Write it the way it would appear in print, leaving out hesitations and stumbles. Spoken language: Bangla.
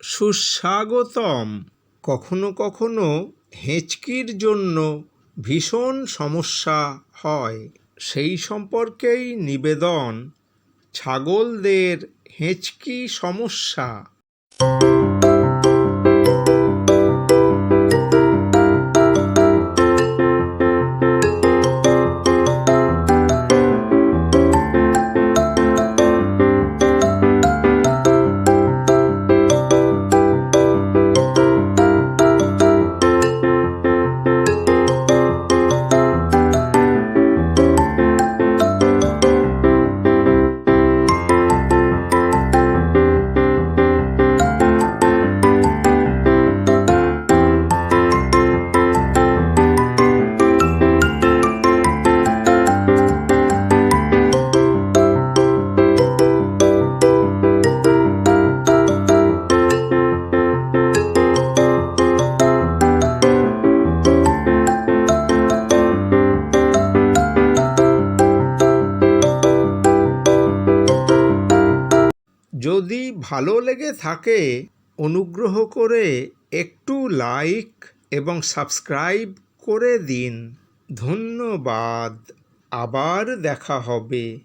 সুস্বাগতম। কখনো কখনো হেঁচকির জন্য ভীষণ সমস্যা হয়, সেই সম্পর্কেই নিবেদন ছাগলদের হেঁচকি সমস্যা। যদি ভালো লেগে থাকে অনুগ্রহ করে একটু লাইক এবং সাবস্ক্রাইব করে দিন। ধন্যবাদ। আবার দেখা হবে।